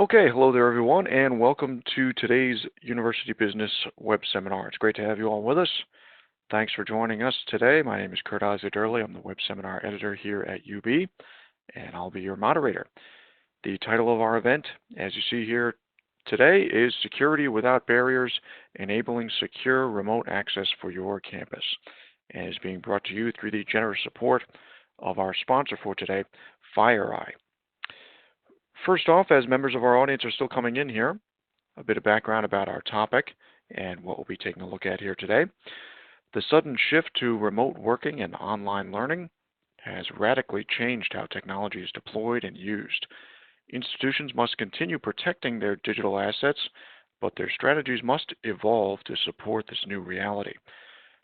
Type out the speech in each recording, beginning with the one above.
Okay, hello there everyone, and welcome to today's University Business web seminar. It's great to have you all with us. Thanks for joining us today. My name is Kurt Ozzy-Durley. I'm the web seminar editor here at UB, and I'll be your moderator. The title of our event, as you see here today, is Security Without Barriers, Enabling Secure Remote Access for Your Campus, and is being brought to you through the generous support of our sponsor for today, FireEye. First off, as members of our audience are still coming in here, a bit of background about our topic and what we'll be taking a look at here today. The sudden shift to remote working and online learning has radically changed how technology is deployed and used. Institutions must continue protecting their digital assets, but their strategies must evolve to support this new reality.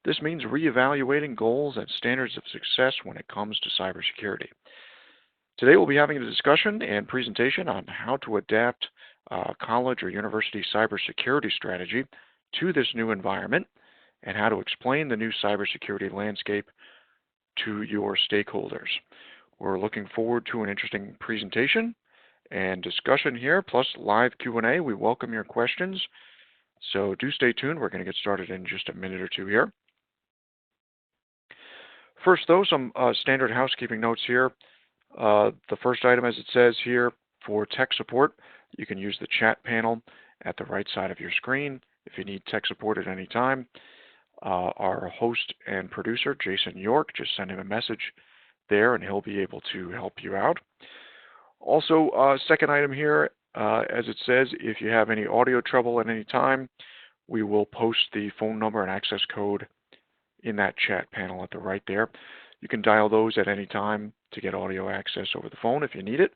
This means reevaluating goals and standards of success when it comes to cybersecurity. Today we'll be having a discussion and presentation on how to adapt college or university cybersecurity strategy to this new environment and how to explain the new cybersecurity landscape to your stakeholders. We're looking forward to an interesting presentation and discussion here, plus live Q&A. We welcome your questions, so do stay tuned. We're going to get started in just a minute or two here. First, though, some standard housekeeping notes here. The first item, as it says here, for tech support, you can use the chat panel at the right side of your screen if you need tech support at any time. Our host and producer, Jason York, just send him a message there and he'll be able to help you out. Also, second item here, as it says, if you have any audio trouble at any time, we will post the phone number and access code in that chat panel at the right there. You can dial those at any time to get audio access over the phone if you need it.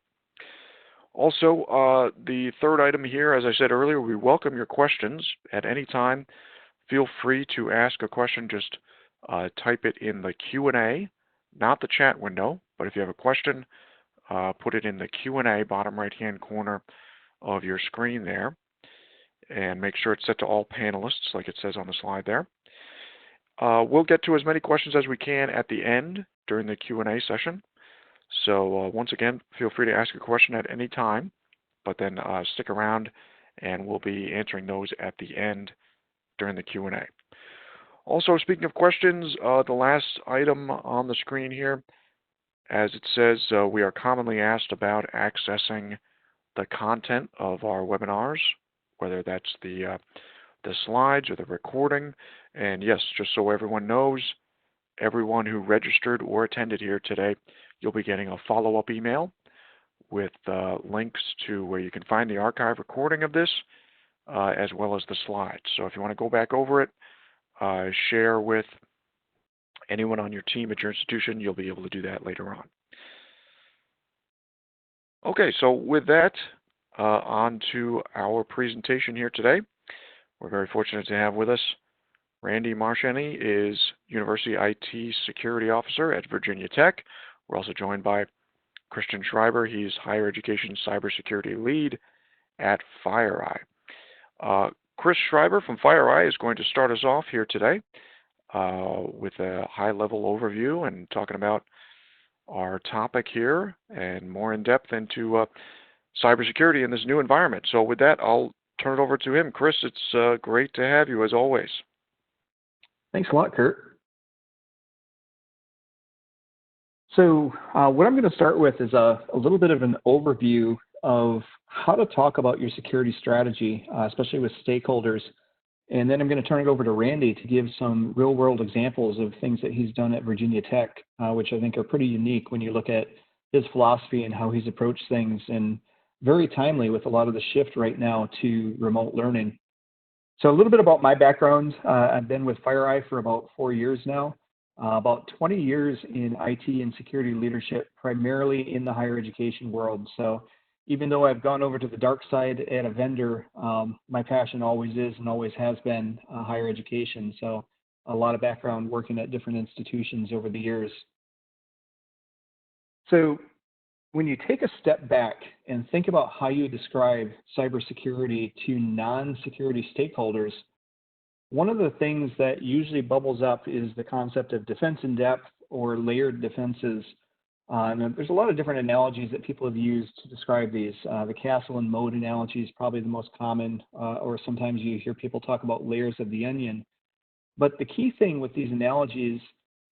Also, the third item here, as I said earlier, we welcome your questions at any time. Feel free to ask a question. Just type it in the Q&A, not the chat window, but if you have a question, put it in the Q&A, bottom right-hand corner of your screen there, and make sure it's set to all panelists like it says on the slide there. We'll get to as many questions as we can at the end during the Q&A session. So once again, feel free to ask a question at any time, but then stick around and we'll be answering those at the end during the Q&A. Also, speaking of questions, the last item on the screen here, as it says, we are commonly asked about accessing the content of our webinars, whether that's the slides or the recording. And yes, just so everyone knows, everyone who registered or attended here today, you'll be getting a follow-up email with links to where you can find the archive recording of this, as well as the slides. So if you want to go back over it, share with anyone on your team at your institution, you'll be able to do that later on. Okay, so with that, on to our presentation here today. We're very fortunate to have with us Randy Marcheni, is University IT Security Officer at Virginia Tech. We're also joined by Christian Schreiber. He's Higher Education Cybersecurity Lead at FireEye. Chris Schreiber from FireEye is going to start us off here today with a high-level overview and talking about our topic here and more in depth into cybersecurity in this new environment. So with that, I'll turn it over to him. Chris, it's great to have you as always. Thanks a lot, Kurt. So what I'm going to start with is a little bit of an overview of how to talk about your security strategy, especially with stakeholders. And then I'm going to turn it over to Randy to give some real-world examples of things that he's done at Virginia Tech, which I think are pretty unique when you look at his philosophy and how he's approached things, and very timely with a lot of the shift right now to remote learning. So a little bit about my background. I've been with FireEye for about 4 years now, about 20 years in IT and security leadership, primarily in the higher education world. So even though I've gone over to the dark side at a vendor, my passion always is and always has been higher education. So a lot of background working at different institutions over the years. So when you take a step back and think about how you describe cybersecurity to non-security stakeholders, one of the things that usually bubbles up is the concept of defense in depth or layered defenses And there's a lot of different analogies that people have used to describe these. The castle and moat analogy is probably the most common, or sometimes you hear people talk about layers of the onion. But the key thing with these analogies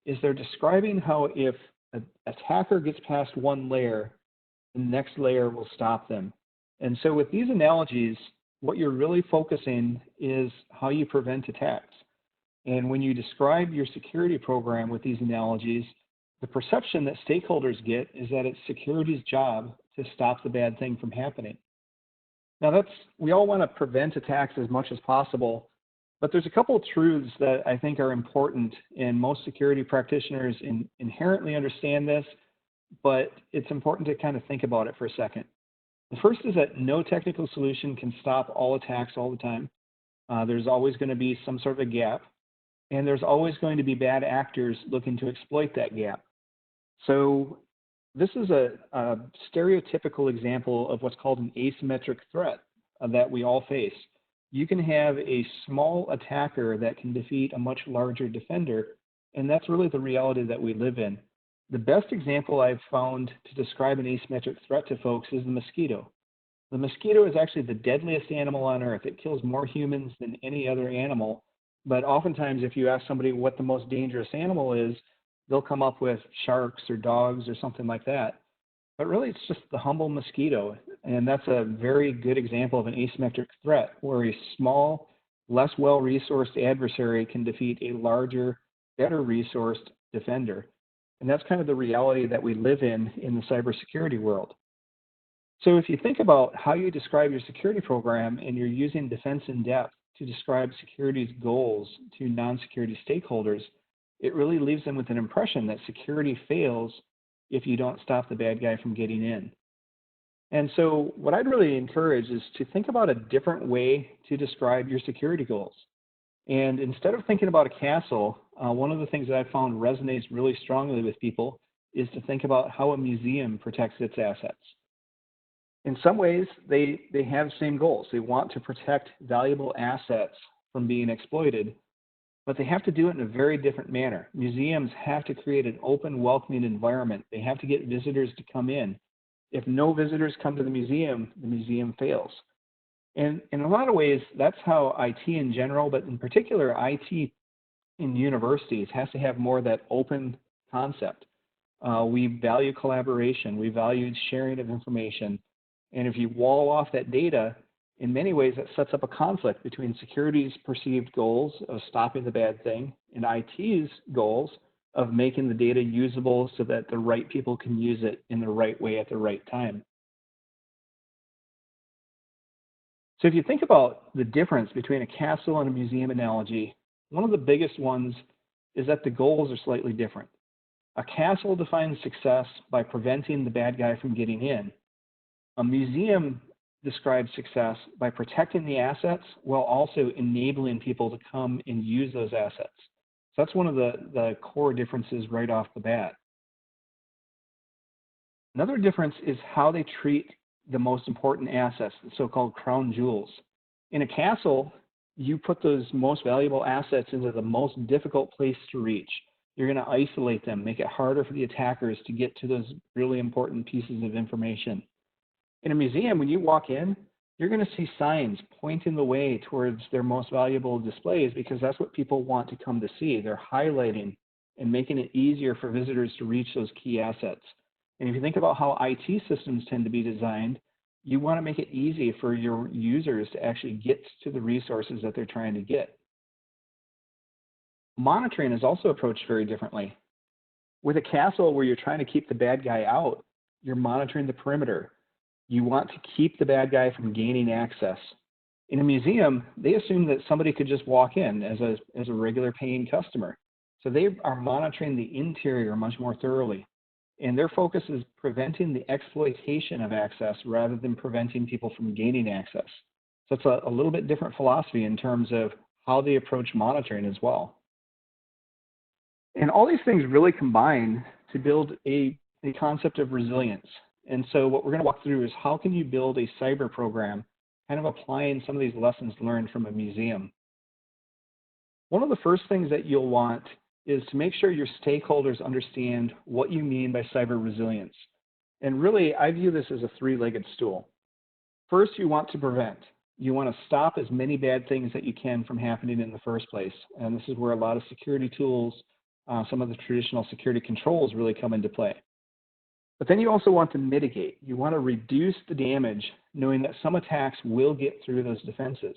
is they're describing how if an attacker gets past one layer, the next layer will stop them. And so with these analogies, what you're really focusing is how you prevent attacks. And when you describe your security program with these analogies, the perception that stakeholders get is that it's security's job to stop the bad thing from happening. Now we all want to prevent attacks as much as possible, but there's a couple of truths that I think are important, and most security practitioners inherently understand this, but it's important to kind of think about it for a second. The first is that no technical solution can stop all attacks all the time. There's always going to be some sort of a gap, and there's always going to be bad actors looking to exploit that gap. So this is a stereotypical example of what's called an asymmetric threat that we all face. You can have a small attacker that can defeat a much larger defender, and that's really the reality that we live in. The best example I've found to describe an asymmetric threat to folks is the mosquito. The mosquito is actually the deadliest animal on Earth. It kills more humans than any other animal, but oftentimes if you ask somebody what the most dangerous animal is, they'll come up with sharks or dogs or something like that. But really, it's just the humble mosquito. And that's a very good example of an asymmetric threat, where a small, less well-resourced adversary can defeat a larger, better-resourced defender. And that's kind of the reality that we live in the cybersecurity world. So if you think about how you describe your security program and you're using defense in depth to describe security's goals to non-security stakeholders, it really leaves them with an impression that security fails if you don't stop the bad guy from getting in. And so what I'd really encourage is to think about a different way to describe your security goals. And instead of thinking about a castle, one of the things that I found resonates really strongly with people is to think about how a museum protects its assets. In some ways, they have the same goals. They want to protect valuable assets from being exploited, but they have to do it in a very different manner. Museums have to create an open, welcoming environment. They have to get visitors to come in. If no visitors come to the museum fails. And in a lot of ways, that's how IT in general, but in particular, IT in universities has to have more of that open concept. We value collaboration. We value sharing of information. And if you wall off that data, in many ways, that sets up a conflict between security's perceived goals of stopping the bad thing and IT's goals of making the data usable so that the right people can use it in the right way at the right time. So if you think about the difference between a castle and a museum analogy, one of the biggest ones is that the goals are slightly different. A castle defines success by preventing the bad guy from getting in. A museum describes success by protecting the assets while also enabling people to come and use those assets. So that's one of the core differences right off the bat. Another difference is how they treat the most important assets, the so-called crown jewels. In a castle, you put those most valuable assets into the most difficult place to reach. You're going to isolate them, make it harder for the attackers to get to those really important pieces of information. In a museum, when you walk in, you're going to see signs pointing the way towards their most valuable displays because that's what people want to come to see. They're highlighting and making it easier for visitors to reach those key assets. And if you think about how IT systems tend to be designed, you want to make it easy for your users to actually get to the resources that they're trying to get. Monitoring is also approached very differently. With a castle where you're trying to keep the bad guy out, you're monitoring the perimeter. You want to keep the bad guy from gaining access. In a museum, they assume that somebody could just walk in as a regular paying customer. So they are monitoring the interior much more thoroughly. And their focus is preventing the exploitation of access rather than preventing people from gaining access. So it's a little bit different philosophy in terms of how they approach monitoring as well. And all these things really combine to build a concept of resilience. And so what we're going to walk through is how can you build a cyber program, kind of applying some of these lessons learned from a museum. One of the first things that you'll want is to make sure your stakeholders understand what you mean by cyber resilience. And really, I view this as a three-legged stool. First, you want to prevent. You want to stop as many bad things that you can from happening in the first place. And this is where a lot of security tools, some of the traditional security controls really come into play. But then you also want to mitigate. You want to reduce the damage, knowing that some attacks will get through those defenses.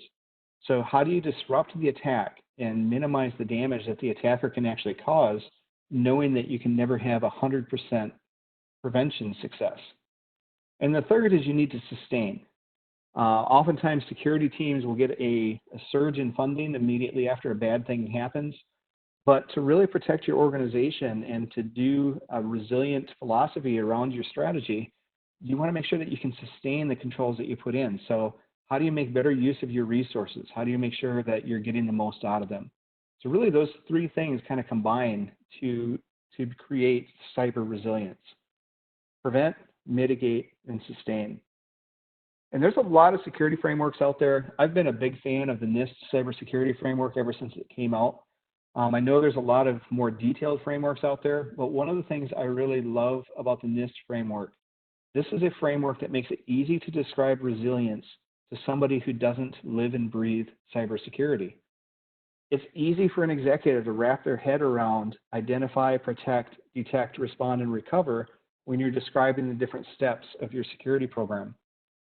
So how do you disrupt the attack and minimize the damage that the attacker can actually cause, knowing that you can never have 100% prevention success? And the third is you need to sustain. Oftentimes, security teams will get a surge in funding immediately after a bad thing happens. But to really protect your organization and to do a resilient philosophy around your strategy, you want to make sure that you can sustain the controls that you put in. So how do you make better use of your resources? How do you make sure that you're getting the most out of them? So really those three things kind of combine to create cyber resilience: prevent, mitigate, and sustain. And there's a lot of security frameworks out there. I've been a big fan of the NIST cybersecurity framework ever since it came out. I know there's a lot of more detailed frameworks out there, but one of the things I really love about the NIST framework, this is a framework that makes it easy to describe resilience to somebody who doesn't live and breathe cybersecurity. It's easy for an executive to wrap their head around identify, protect, detect, respond, and recover when you're describing the different steps of your security program.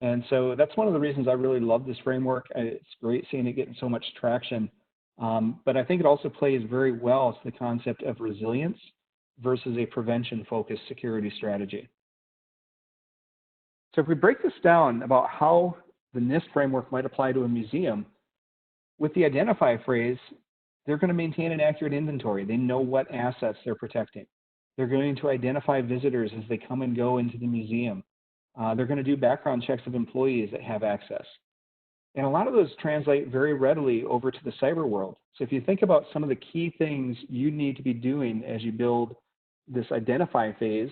And so that's one of the reasons I really love this framework. It's great seeing it getting so much traction. But I think it also plays very well to the concept of resilience versus a prevention-focused security strategy. So if we break this down about how the NIST framework might apply to a museum, with the identify phrase, they're going to maintain an accurate inventory. They know what assets they're protecting. They're going to identify visitors as they come and go into the museum. They're going to do background checks of employees that have access. And a lot of those translate very readily over to the cyber world. So if you think about some of the key things you need to be doing as you build this identify phase,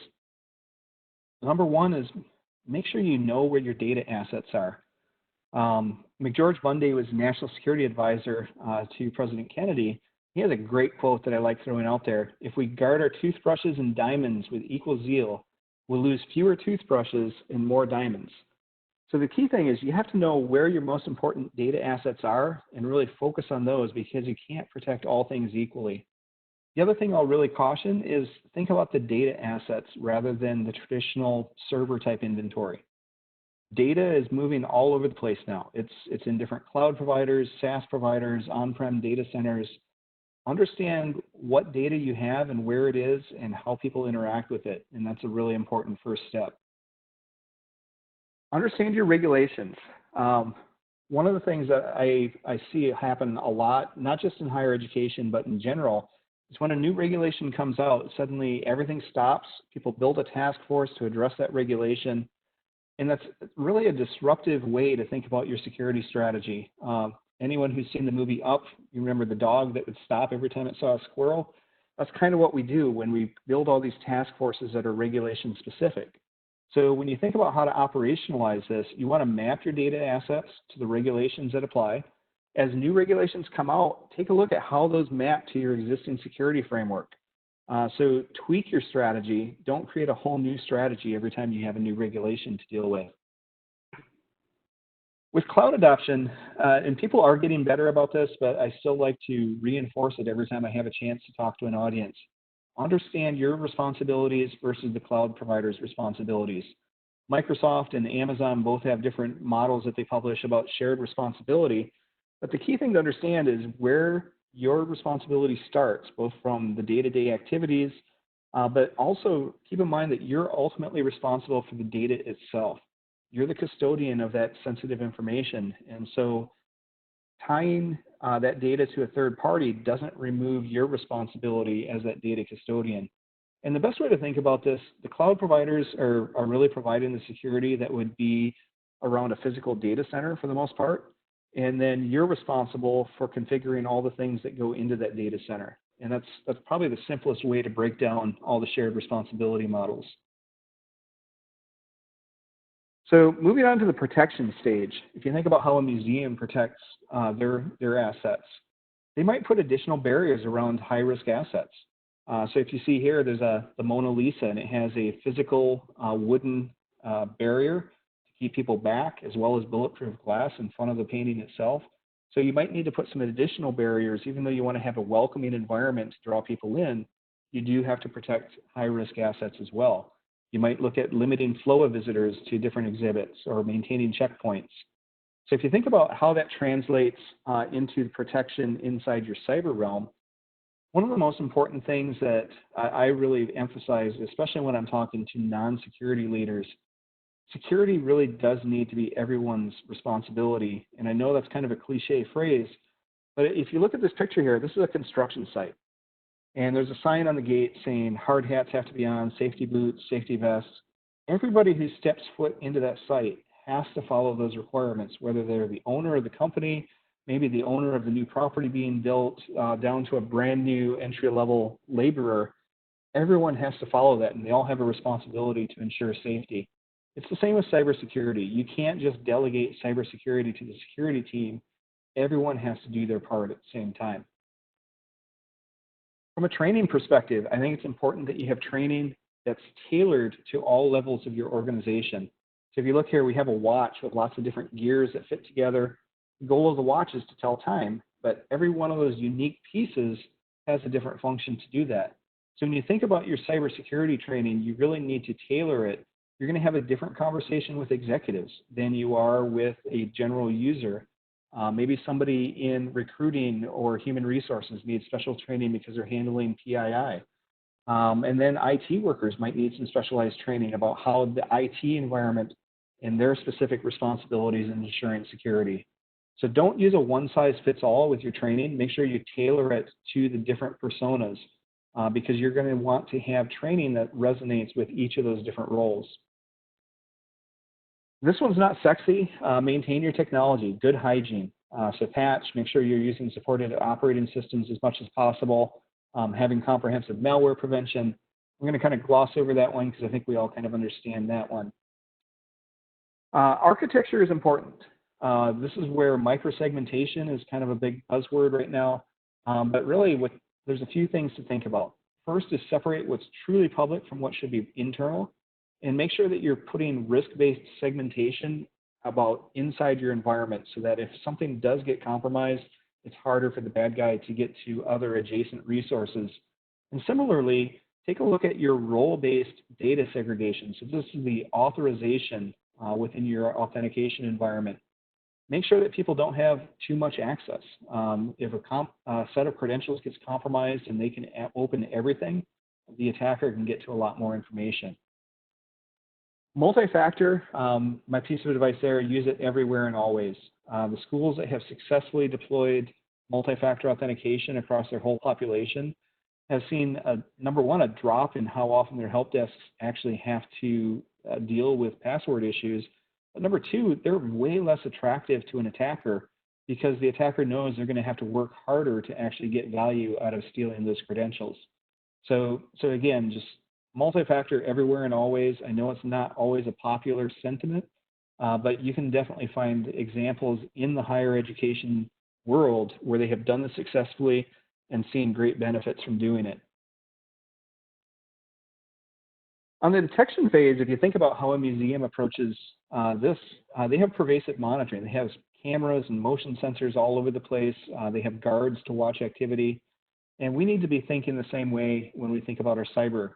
number one is make sure you know where your data assets are. McGeorge Bundy was National Security Advisor to President Kennedy. He has a great quote that I like throwing out there. If we guard our toothbrushes and diamonds with equal zeal, we'll lose fewer toothbrushes and more diamonds. So the key thing is you have to know where your most important data assets are and really focus on those, because you can't protect all things equally. The other thing I'll really caution is think about the data assets rather than the traditional server type inventory. Data is moving all over the place now. It's in different cloud providers, SaaS providers, on-prem data centers. Understand what data you have and where it is and how people interact with it. And that's a really important first step. Understand your regulations. One of the things that I see happen a lot, not just in higher education, but in general, is when a new regulation comes out, suddenly everything stops. People build a task force to address that regulation. And that's really a disruptive way to think about your security strategy. Anyone who's seen the movie Up, you remember the dog that would stop every time it saw a squirrel? That's kind of what we do when we build all these task forces that are regulation specific. So when you think about how to operationalize this, you want to map your data assets to the regulations that apply. As new regulations come out, take a look at how those map to your existing security framework. So tweak your strategy. Don't create a whole new strategy every time you have a new regulation to deal with. With cloud adoption, and people are getting better about this, but I still like to reinforce it every time I have a chance to talk to an audience. Understand your responsibilities versus the cloud provider's responsibilities. Microsoft and Amazon both have different models that they publish about shared responsibility, but the key thing to understand is where your responsibility starts, both from the day-to-day activities, but also keep in mind that you're ultimately responsible for the data itself. You're the custodian of that sensitive information, and so tying that data to a third party doesn't remove your responsibility as that data custodian. And the best way to think about this, the cloud providers are really providing the security that would be around a physical data center for the most part. And then you're responsible for configuring all the things that go into that data center. And that's probably the simplest way to break down all the shared responsibility models. So moving on to the protection stage, if you think about how a museum protects their assets, They might put additional barriers around high-risk assets. So if you see here, there's the Mona Lisa, and it has a physical wooden barrier to keep people back, as well as bulletproof glass in front of the painting itself. So you might need to put some additional barriers, even though you want to have a welcoming environment to draw people in, you do have to protect high-risk assets as well. You might look at limiting flow of visitors to different exhibits or maintaining checkpoints. So if you think about how that translates into protection inside your cyber realm, one of the most important things that I really emphasize, especially when I'm talking to non-security leaders, security really does need to be everyone's responsibility. And I know that's kind of a cliche phrase, but if you look at this picture here, this is a construction site. And there's a sign on the gate saying hard hats have to be on, safety boots, safety vests. Everybody who steps foot into that site has to follow those requirements, whether they're the owner of the company, maybe the owner of the new property being built, down to a brand new entry-level laborer. Everyone has to follow that, and they all have a responsibility to ensure safety. It's the same with cybersecurity. You can't just delegate cybersecurity to the security team. Everyone has to do their part at the same time. From a training perspective, I think it's important that you have training that's tailored to all levels of your organization. So if you look here, we have a watch with lots of different gears that fit together. The goal of the watch is to tell time, but every one of those unique pieces has a different function to do that. So when you think about your cybersecurity training, you really need to tailor it. You're going to have a different conversation with executives than you are with a general user. Maybe somebody in recruiting or human resources needs special training because they're handling PII. And then IT workers might need some specialized training about how the IT environment and their specific responsibilities in ensuring security. So don't use a one-size-fits-all with your training. Make sure you tailor it to the different personas because you're going to want to have training that resonates with each of those different roles. This one's not sexy. Maintain your technology, good hygiene. So patch, make sure you're using supported operating systems as much as possible, having comprehensive malware prevention. I'm going to kind of gloss over that one because I think we all kind of understand that one. Architecture is important. This is where microsegmentation is kind of a big buzzword right now. But really, there's a few things to think about. First is separate what's truly public from what should be internal, and make sure that you're putting risk-based segmentation about inside your environment so that if something does get compromised, it's harder for the bad guy to get to other adjacent resources. And similarly, take a look at your role-based data segregation. So this is the authorization within your authentication environment. Make sure that people don't have too much access. If a set of credentials gets compromised and they can open everything, the attacker can get to a lot more information. Multi-factor, my piece of advice there, use it everywhere and always. The schools that have successfully deployed multi-factor authentication across their whole population have seen, number one, a drop in how often their help desks actually have to deal with password issues. But number two, they're way less attractive to an attacker because the attacker knows they're going to have to work harder to actually get value out of stealing those credentials. So again, just multi-factor everywhere and always. I know it's not always a popular sentiment, but you can definitely find examples in the higher education world where they have done this successfully and seen great benefits from doing it. On the detection phase, if you think about how a museum approaches this, they have pervasive monitoring. They have cameras and motion sensors all over the place. They have guards to watch activity. And we need to be thinking the same way when we think about our cyber.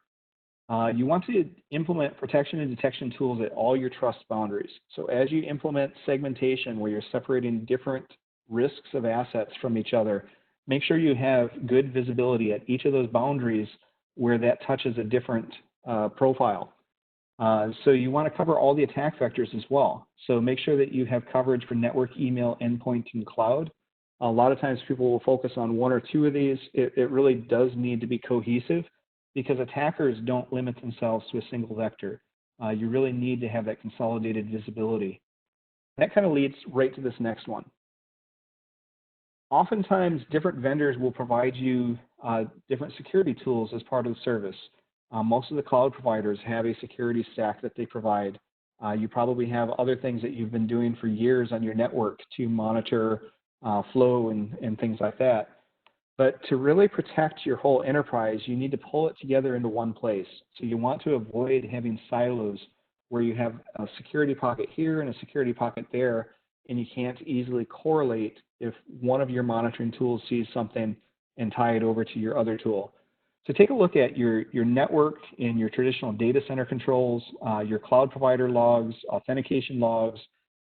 You want to implement protection and detection tools at all your trust boundaries. So as you implement segmentation where you're separating different risks of assets from each other, make sure you have good visibility at each of those boundaries where that touches a different profile. So you want to cover all the attack vectors as well. So make sure that you have coverage for network, email, endpoint, and cloud. A lot of times people will focus on one or two of these. It really does need to be cohesive because attackers don't limit themselves to a single vector. You really need to have that consolidated visibility. That kind of leads right to this next one. Oftentimes, different vendors will provide you different security tools as part of the service. Most of the cloud providers have a security stack that they provide. You probably have other things that you've been doing for years on your network to monitor flow and things like that. But to really protect your whole enterprise, you need to pull it together into one place. So you want to avoid having silos where you have a security pocket here and a security pocket there, and you can't easily correlate if one of your monitoring tools sees something and tie it over to your other tool. So take a look at your network and your traditional data center controls, your cloud provider logs, authentication logs,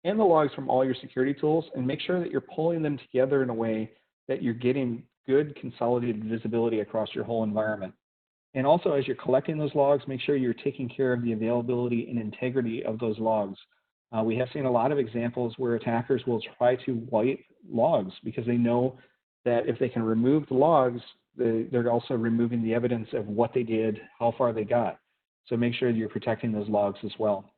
and the logs from all your security tools, and make sure that you're pulling them together in a way that you're getting good consolidated visibility across your whole environment. And also, as you're collecting those logs, make sure you're taking care of the availability and integrity of those logs. We have seen a lot of examples where attackers will try to wipe logs because they know that if they can remove the logs, they're also removing the evidence of what they did, how far they got. So make sure you're protecting those logs as well.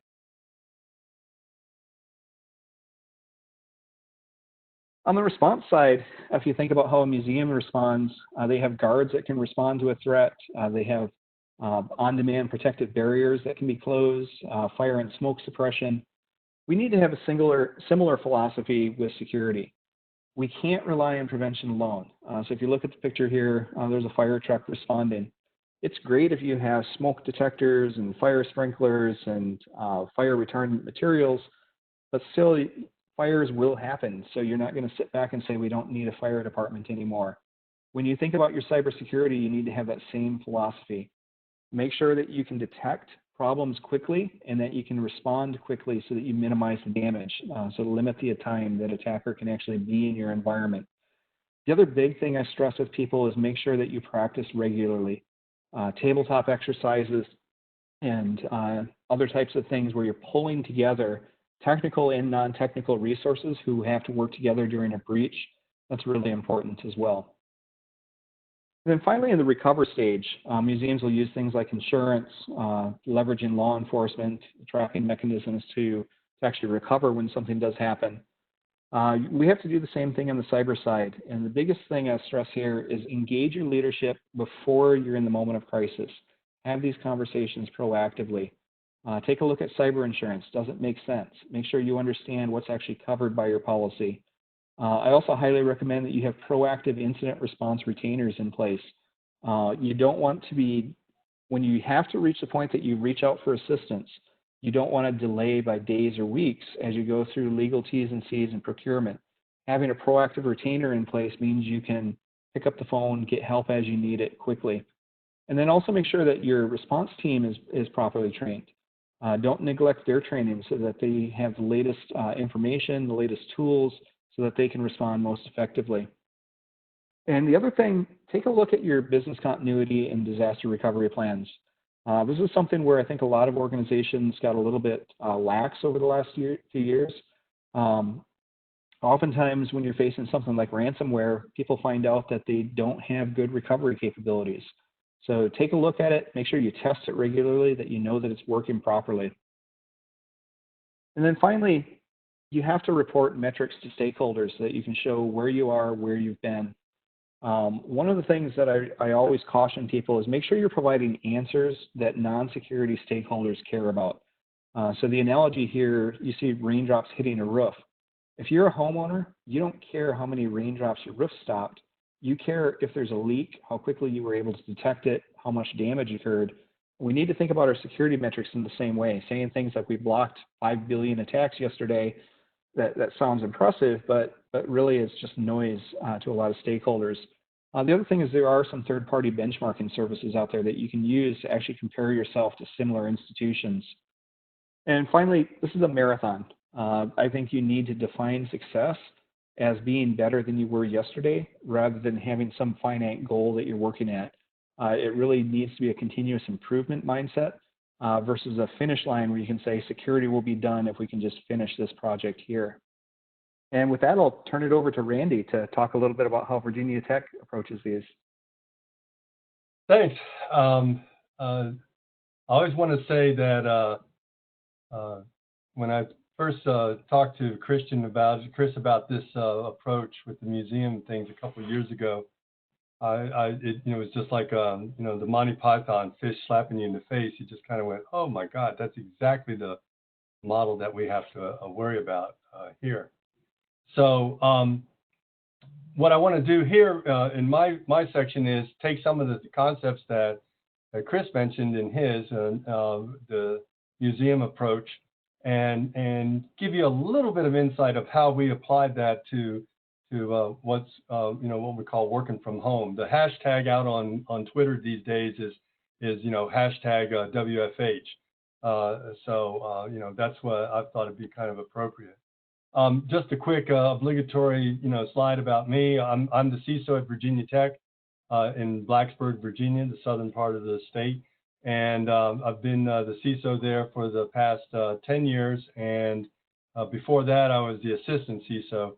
On the response side, if you think about how a museum responds, they have guards that can respond to a threat. They have on-demand protective barriers that can be closed, fire and smoke suppression. We need to have a similar philosophy with security. We can't rely on prevention alone. So if you look at the picture here, there's a fire truck responding. It's great if you have smoke detectors and fire sprinklers and fire retardant materials, but still fires will happen. So you're not going to sit back and say, we don't need a fire department anymore. When you think about your cybersecurity, you need to have that same philosophy. Make sure that you can detect problems quickly and that you can respond quickly so that you minimize the damage. So limit the time that attacker can actually be in your environment. The other big thing I stress with people is make sure that you practice regularly. Tabletop exercises and other types of things where you're pulling together technical and non-technical resources who have to work together during a breach. That's really important as well. And then finally, in the recover stage, museums will use things like insurance, leveraging law enforcement, tracking mechanisms to actually recover when something does happen. We have to do the same thing on the cyber side. And the biggest thing I stress here is engage your leadership before you're in the moment of crisis. Have these conversations proactively. Take a look at cyber insurance. Does it make sense? Make sure you understand what's actually covered by your policy. I also highly recommend that you have proactive incident response retainers in place. You don't want to be, when you have to reach the point that you reach out for assistance, you don't want to delay by days or weeks as you go through legal T's and C's and procurement. Having a proactive retainer in place means you can pick up the phone, get help as you need it quickly. And then also make sure that your response team is properly trained. Don't neglect their training so that they have the latest information, the latest tools, so that they can respond most effectively. And the other thing, take a look at your business continuity and disaster recovery plans. This is something where I think a lot of organizations got a little bit lax over the last few years. Oftentimes when you're facing something like ransomware, people find out that they don't have good recovery capabilities. So take a look at it, make sure you test it regularly, that you know that it's working properly. And then finally, you have to report metrics to stakeholders so that you can show where you are, where you've been. One of the things that I always caution people is make sure you're providing answers that non-security stakeholders care about. So the analogy here, you see raindrops hitting a roof. If you're a homeowner, you don't care how many raindrops your roof stopped. You care if there's a leak, how quickly you were able to detect it, how much damage occurred. We need to think about our security metrics in the same way, saying things like we blocked 5 billion attacks yesterday. That sounds impressive, but really it's just noise to a lot of stakeholders. The other thing is there are some third-party benchmarking services out there that you can use to actually compare yourself to similar institutions. And finally, this is a marathon. I think you need to define success as being better than you were yesterday rather than having some finite goal that you're working at. It really needs to be a continuous improvement mindset. Versus a finish line where you can say security will be done if we can just finish this project here. And with that, I'll turn it over to Randy to talk a little bit about how Virginia Tech approaches these. Thanks. I always want to say that when I first talked to Chris about this approach with the museum things a couple of years ago, it was just like the Monty Python fish slapping you in the face. You just kind of went, oh my God, that's exactly the model that we have to worry about here. So what I want to do here in my section is take some of the concepts that Chris mentioned in his, the museum approach, and give you a little bit of insight of how we applied that to what's what we call working from home. The hashtag out on Twitter these days is hashtag WFH. So that's what I thought it'd be kind of appropriate. Just a quick obligatory slide about me. I'm the CISO at Virginia Tech in Blacksburg, Virginia, the southern part of the state. And I've been the CISO there for the past 10 years. And before that, I was the assistant CISO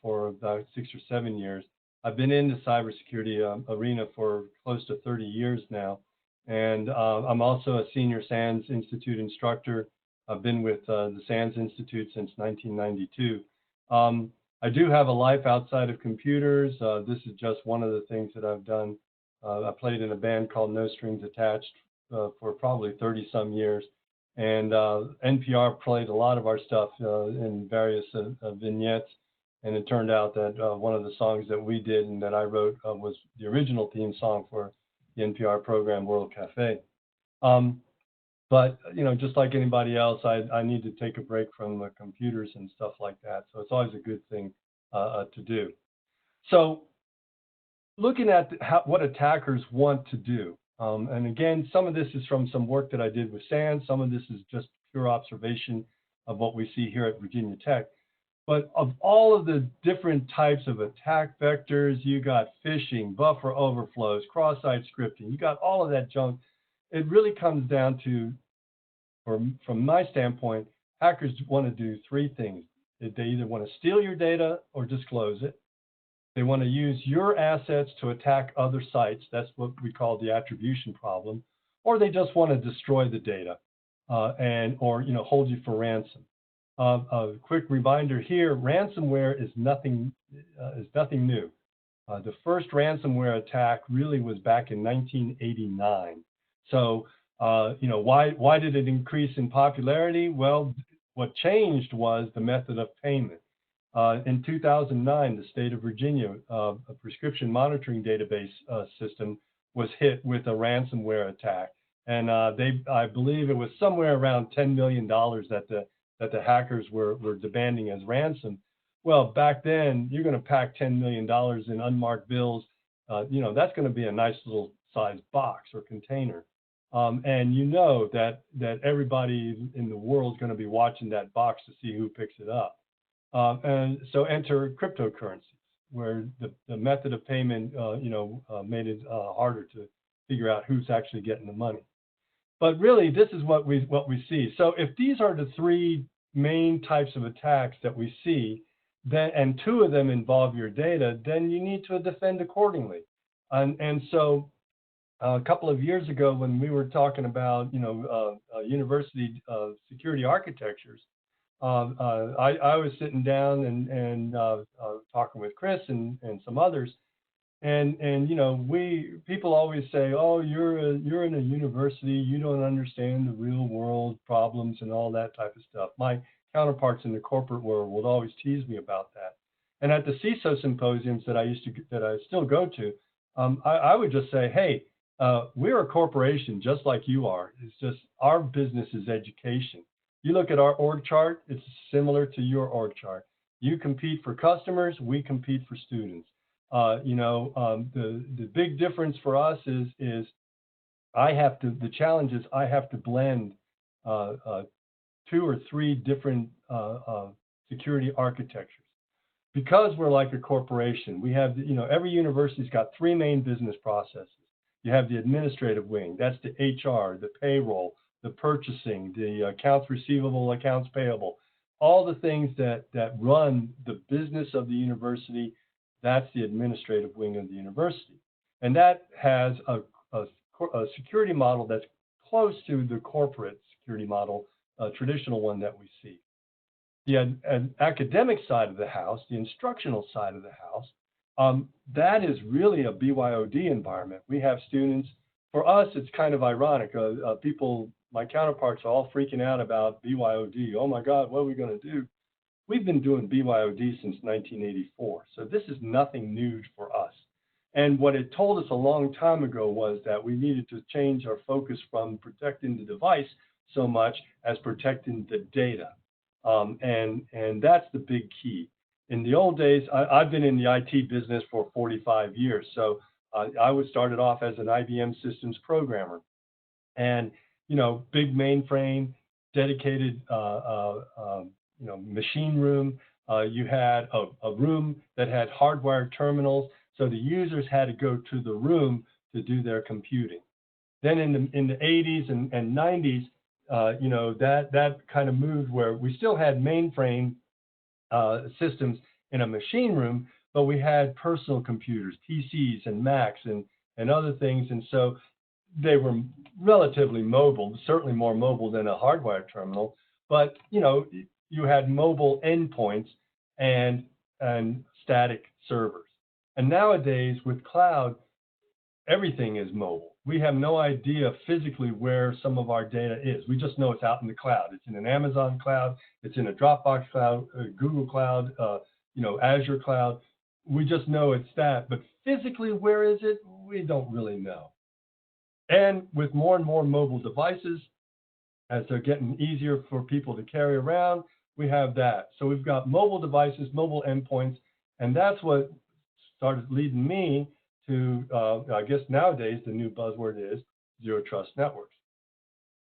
for about 6 or 7 years. I've been in the cybersecurity arena for close to 30 years now. And I'm also a senior SANS Institute instructor. I've been with the SANS Institute since 1992. I do have a life outside of computers. This is just one of the things that I've done. I played in a band called No Strings Attached for probably 30 some years. And NPR played a lot of our stuff in various vignettes. And it turned out that one of the songs that we did and that I wrote was the original theme song for the NPR program World Cafe. But just like anybody else, I need to take a break from the computers and stuff like that. So it's always a good thing to do. So looking at what attackers want to do. And again, some of this is from some work that I did with SANS. Some of this is just pure observation of what we see here at Virginia Tech. But of all of the different types of attack vectors, you got phishing, buffer overflows, cross-site scripting, you got all of that junk. It really comes down to, from my standpoint, hackers want to do three things. They either want to steal your data or disclose it. They want to use your assets to attack other sites. That's what we call the attribution problem. Or they just want to destroy the data or hold you for ransom. A quick reminder here: ransomware is nothing new. The first ransomware attack really was back in 1989. So, why did it increase in popularity? Well, what changed was the method of payment. In 2009, the state of Virginia, a prescription monitoring database system was hit with a ransomware attack, and I believe it was somewhere around $10 million that the hackers were demanding as ransom. Well, back then, you're going to pack $10 million in unmarked bills. That's going to be a nice little sized box or container. And that everybody in the world is going to be watching that box to see who picks it up. And so enter cryptocurrencies, where the method of payment, made it harder to figure out who's actually getting the money. But really, this is what we see. So if these are the three main types of attacks that we see, then and two of them involve your data, then you need to defend accordingly. And so a couple of years ago, when we were talking about university security architectures, I was sitting down and talking with Chris and some others. And people always say, oh, you're in a university, you don't understand the real world problems and all that type of stuff. My counterparts in the corporate world would always tease me about that. And at the CISO symposiums that I still go to, I would just say, hey, we're a corporation just like you are. It's just our business is education. You look at our org chart, it's similar to your org chart. You compete for customers, we compete for students. The big difference for us is the challenge is I have to blend 2 or 3 different security architectures. Because we're like a corporation, we have, every university's got 3 main business processes. You have the administrative wing, that's the HR, the payroll, the purchasing, the accounts receivable, accounts payable, all the things that run the business of the university. That's the administrative wing of the university. And that has a security model that's close to the corporate security model, a traditional one that we see. The academic side of the house, the instructional side of the house, that is really a BYOD environment. We have students, for us, it's kind of ironic. My counterparts are all freaking out about BYOD. Oh my God, what are we going to do? We've been doing BYOD since 1984, so this is nothing new for us. And what it told us a long time ago was that we needed to change our focus from protecting the device so much as protecting the data. And that's the big key. In the old days, I've been in the IT business for 45 years. So I was started off as an IBM systems programmer, and, big mainframe, dedicated, machine room. You had a room that had hardwired terminals. So the users had to go to the room to do their computing. Then in the 80s and 90s, that kind of moved where we still had mainframe systems in a machine room, but we had personal computers, PCs and Macs and other things. And so they were relatively mobile, certainly more mobile than a hardwired terminal. But, you had mobile endpoints and static servers. And nowadays with cloud, everything is mobile. We have no idea physically where some of our data is. We just know it's out in the cloud. It's in an Amazon cloud. It's in a Dropbox cloud, Google cloud, Azure cloud. We just know it's that. But physically, where is it? We don't really know. And with more and more mobile devices, as they're getting easier for people to carry around, we have that. So we've got mobile devices, mobile endpoints, and that's what started leading me to, I guess nowadays the new buzzword is Zero Trust networks.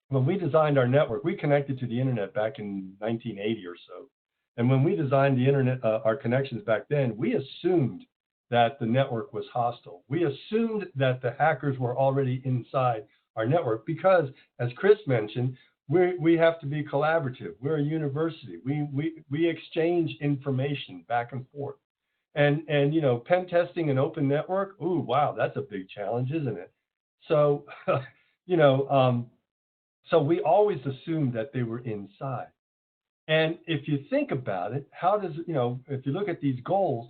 When we designed our network, we connected to the internet back in 1980 or so. And when we designed the internet, our connections back then, we assumed that the network was hostile. We assumed that the hackers were already inside our network because, as Chris mentioned, we have to be collaborative. We're a university. We exchange information back and forth. And pen testing an open network, ooh, wow, that's a big challenge, isn't it? So, so we always assumed that they were inside. And if you think about it, how does, if you look at these goals,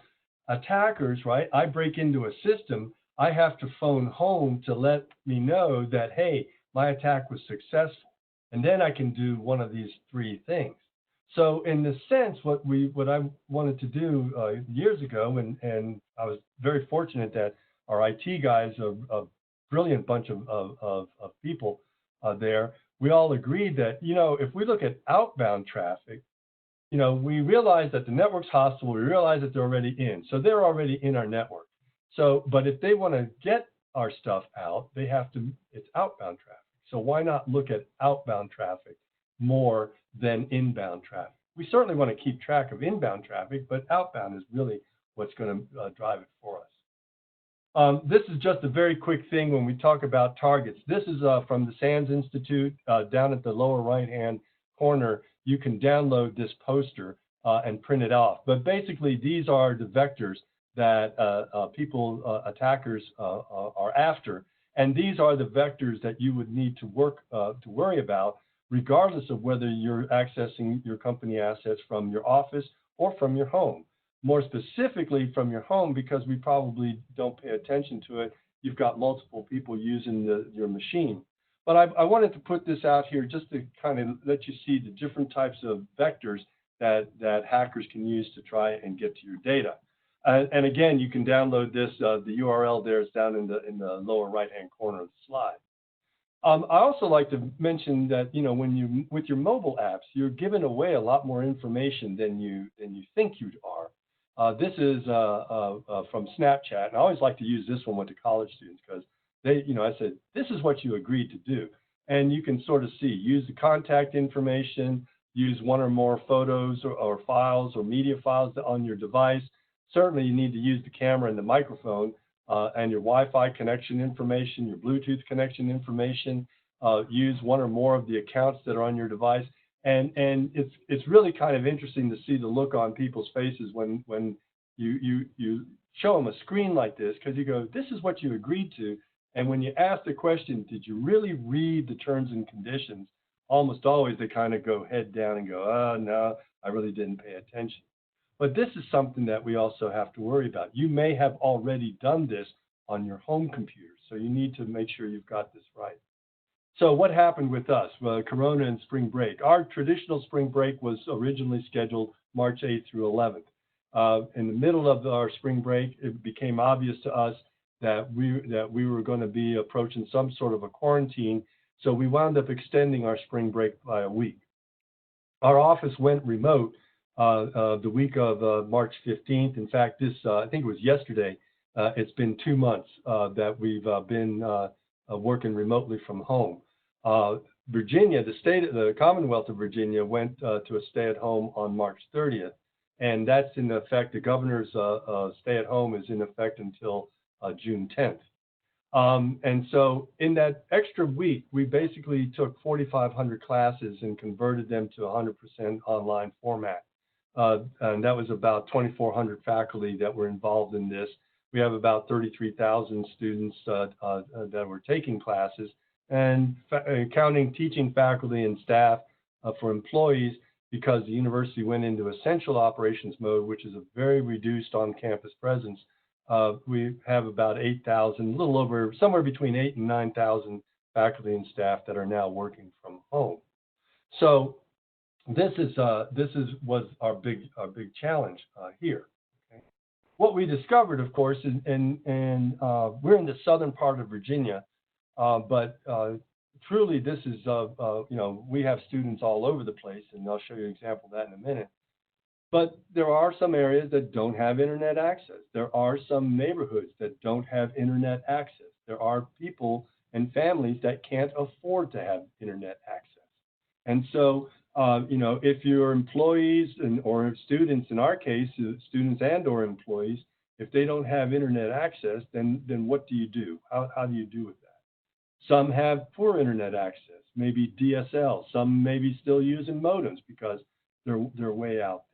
attackers, right? I break into a system, I have to phone home to let me know that, hey, my attack was successful. And then I can do one of these three things. So in the sense, what I wanted to do years ago, and I was very fortunate that our IT guys, a brilliant bunch of people there, we all agreed that, if we look at outbound traffic, we realize that the network's hostile, we realize that they're already in. So they're already in our network. So, but if they want to get our stuff out, it's outbound traffic. So why not look at outbound traffic more than inbound traffic? We certainly want to keep track of inbound traffic, but outbound is really what's going to drive it for us. This is just a very quick thing when we talk about targets. This is from the SANS Institute down at the lower right-hand corner. You can download this poster and print it off. But basically, these are the vectors that attackers are after. And these are the vectors that you would need to worry about, regardless of whether you're accessing your company assets from your office or from your home. More specifically from your home, because we probably don't pay attention to it. You've got multiple people using your machine. But I wanted to put this out here just to kind of let you see the different types of vectors that hackers can use to try and get to your data. And again, you can download this. The URL there is down in the lower right-hand corner of the slide. I also like to mention that when with your mobile apps, you're giving away a lot more information than you think you are. This is from Snapchat, and I always like to use this one with the college students because I said this is what you agreed to do, and you can sort of see, use the contact information, use one or more photos or files or media files on your device. Certainly, you need to use the camera and the microphone and your Wi-Fi connection information, your Bluetooth connection information. Use one or more of the accounts that are on your device, and it's really kind of interesting to see the look on people's faces when you show them a screen like this, because you go, this is what you agreed to, and when you ask the question, did you really read the terms and conditions? Almost always they kind of go head down and go, oh no, I really didn't pay attention. But this is something that we also have to worry about. You may have already done this on your home computer, so you need to make sure you've got this right. So what happened with us? Corona and spring break. Our traditional spring break was originally scheduled March 8th through 11th. In the middle of our spring break, it became obvious to us that we were going to be approaching some sort of a quarantine, so we wound up extending our spring break by a week. Our office went remote the week of March 15th. In fact, I think it was yesterday, it's been 2 months that we've been working remotely from home. Virginia, the Commonwealth of Virginia, went to a stay-at-home on March 30th, and that's in effect. The governor's stay-at-home is in effect until June 10th. And so in that extra week, we basically took 4,500 classes and converted them to 100% online format. And that was about 2,400 faculty that were involved in this. We have about 33,000 students that were taking classes, and counting teaching faculty and staff for employees, because the university went into essential operations mode, which is a very reduced on-campus presence. We have about 8,000, a little over, somewhere between 8,000 and 9,000 faculty and staff that are now working from home. So this was our big challenge here. Okay. What we discovered, of course, and we're in the southern part of Virginia, but truly this is we have students all over the place, and I'll show you an example of that in a minute. But there are some areas that don't have internet access. There are some neighborhoods that don't have internet access. There are people and families that can't afford to have internet access. And so, if your employees or students, in our case, students and or employees, if they don't have internet access, then what do you do? How do you do with that? Some have poor internet access, maybe DSL. Some may be still using modems because they're way out there.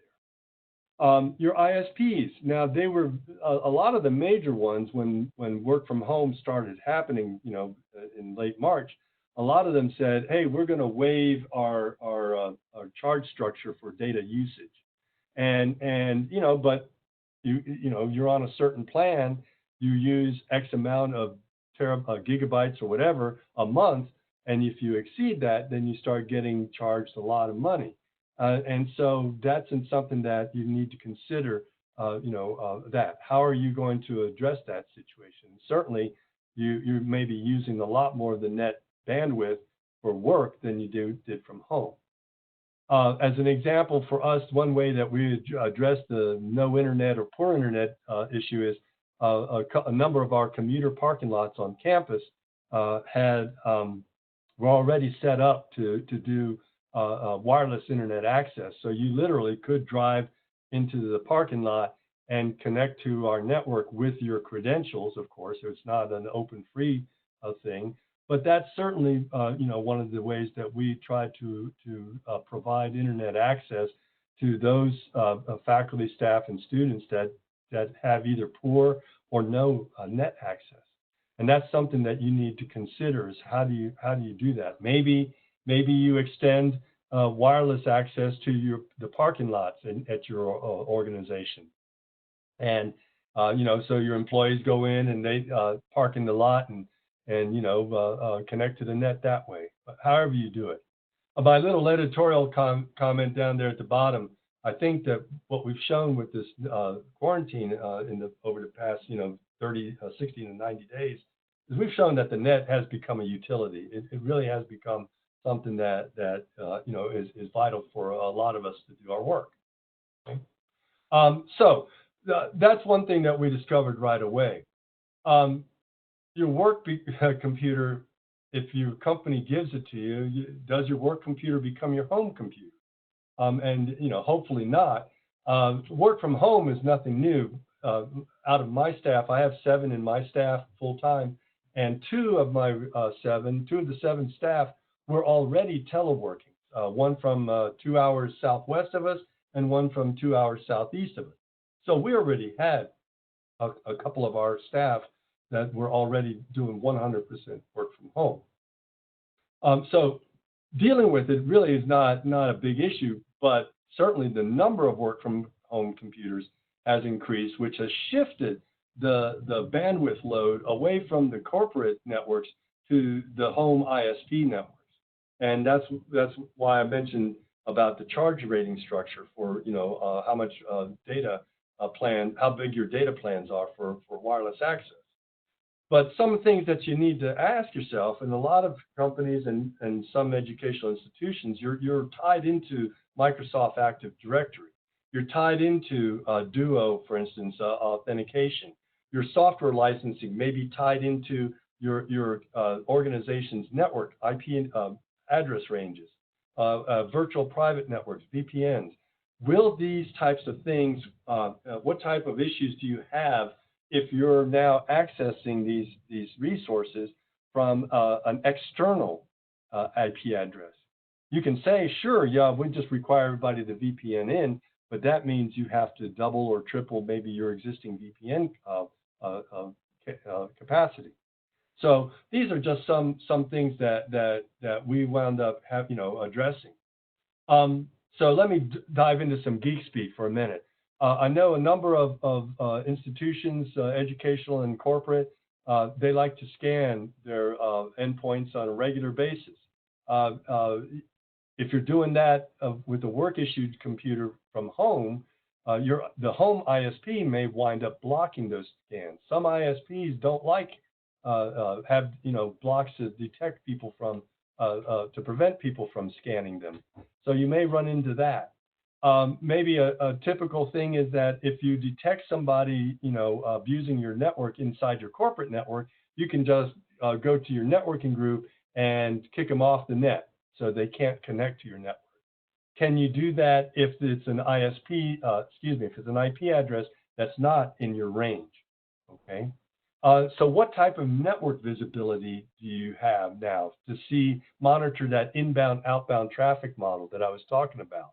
Your ISPs, now they were a lot of the major ones when work from home started happening, in late March. A lot of them said, "Hey, we're going to waive our charge structure for data usage," but you're on a certain plan, you use X amount of gigabytes or whatever a month, and if you exceed that, then you start getting charged a lot of money. And so that's something that you need to consider, that. How are you going to address that situation? Certainly, you may be using a lot more of the net bandwidth for work than you did from home. As an example, for us, one way that we address the no internet or poor internet issue is a number of our commuter parking lots on campus were already set up to do wireless internet access. So you literally could drive into the parking lot and connect to our network with your credentials. Of course, it's not an open free thing, but that's certainly one of the ways that we try to provide internet access to those faculty, staff, and students that have either poor or no net access. And that's something that you need to consider, is how do you do that? Maybe you extend wireless access to the parking lots at your organization, and so your employees go in and they park in the lot and connect to the net that way. But however you do it. My little editorial comment down there at the bottom, I think that what we've shown with this quarantine over the past 30, 60 to 90 days is we've shown that the net has become a utility. It really has become something that is vital for a lot of us to do our work. Okay? So that's one thing that we discovered right away. Your work computer, if your company gives it to you, does your work computer become your home computer? And hopefully not. Work from home is nothing new. Out of my staff, I have 7 in my staff full time, and two of the 7 staff were already teleworking. One from 2 hours southwest of us, and one from 2 hours southeast of us. So we already had a couple of our staff that were already doing 100% work from home. So dealing with it really is not a big issue, but certainly the number of work from home computers has increased, which has shifted the bandwidth load away from the corporate networks to the home ISP networks. And that's why I mentioned about the charge rating structure for, how much data plan, how big your data plans are for wireless access. But some things that you need to ask yourself, and a lot of companies and some educational institutions, you're tied into Microsoft Active Directory. You're tied into Duo, for instance, authentication. Your software licensing may be tied into your organization's network, IP address ranges, virtual private networks, VPNs. Will these types of things, what type of issues do you have if you're now accessing these resources from an external IP address? You can say, sure, yeah, we just require everybody to VPN in, but that means you have to double or triple maybe your existing VPN capacity. So these are just some things that we wound up addressing. So let me dive into some geek speak for a minute. I know a number of institutions, educational and corporate, they like to scan their endpoints on a regular basis. If you're doing that with a work-issued computer from home, the home ISP may wind up blocking those scans. Some ISPs don't like have blocks to detect people from to prevent people from scanning them. So you may run into that. Maybe a typical thing is that if you detect somebody abusing your network inside your corporate network, you can just go to your networking group and kick them off the net so they can't connect to your network. Can you do that if it's an ISP, if it's an IP address that's not in your range? Okay. So what type of network visibility do you have now to monitor that inbound, outbound traffic model that I was talking about?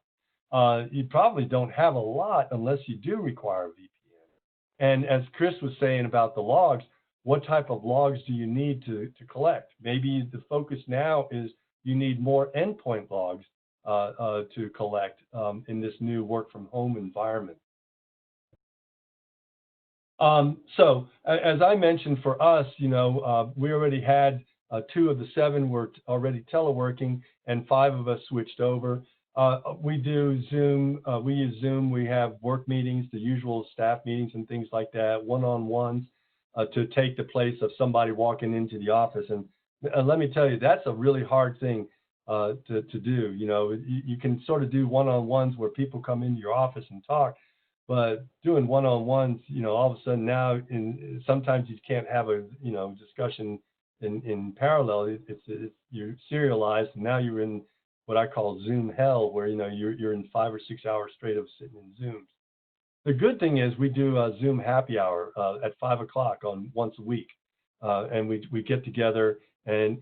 You probably don't have a lot unless you do require a VPN. And as Chris was saying about the logs, what type of logs do you need to collect? Maybe the focus now is you need more endpoint logs to collect in this new work from home environment. So as I mentioned, for us, we already had 2 of the 7 were already teleworking, and 5 of us switched over. We do Zoom. We use Zoom. We have work meetings, the usual staff meetings and things like that, one-on-ones to take the place of somebody walking into the office. And let me tell you, that's a really hard thing to do. You can sort of do one-on-ones where people come into your office and talk, but doing one-on-ones, all of a sudden now, sometimes you can't have a discussion in parallel. You're serialized, and now you're in what I call Zoom hell, where you're in 5 or 6 hours straight of sitting in Zooms. The good thing is we do a Zoom happy hour at 5 o'clock once a week, and we get together and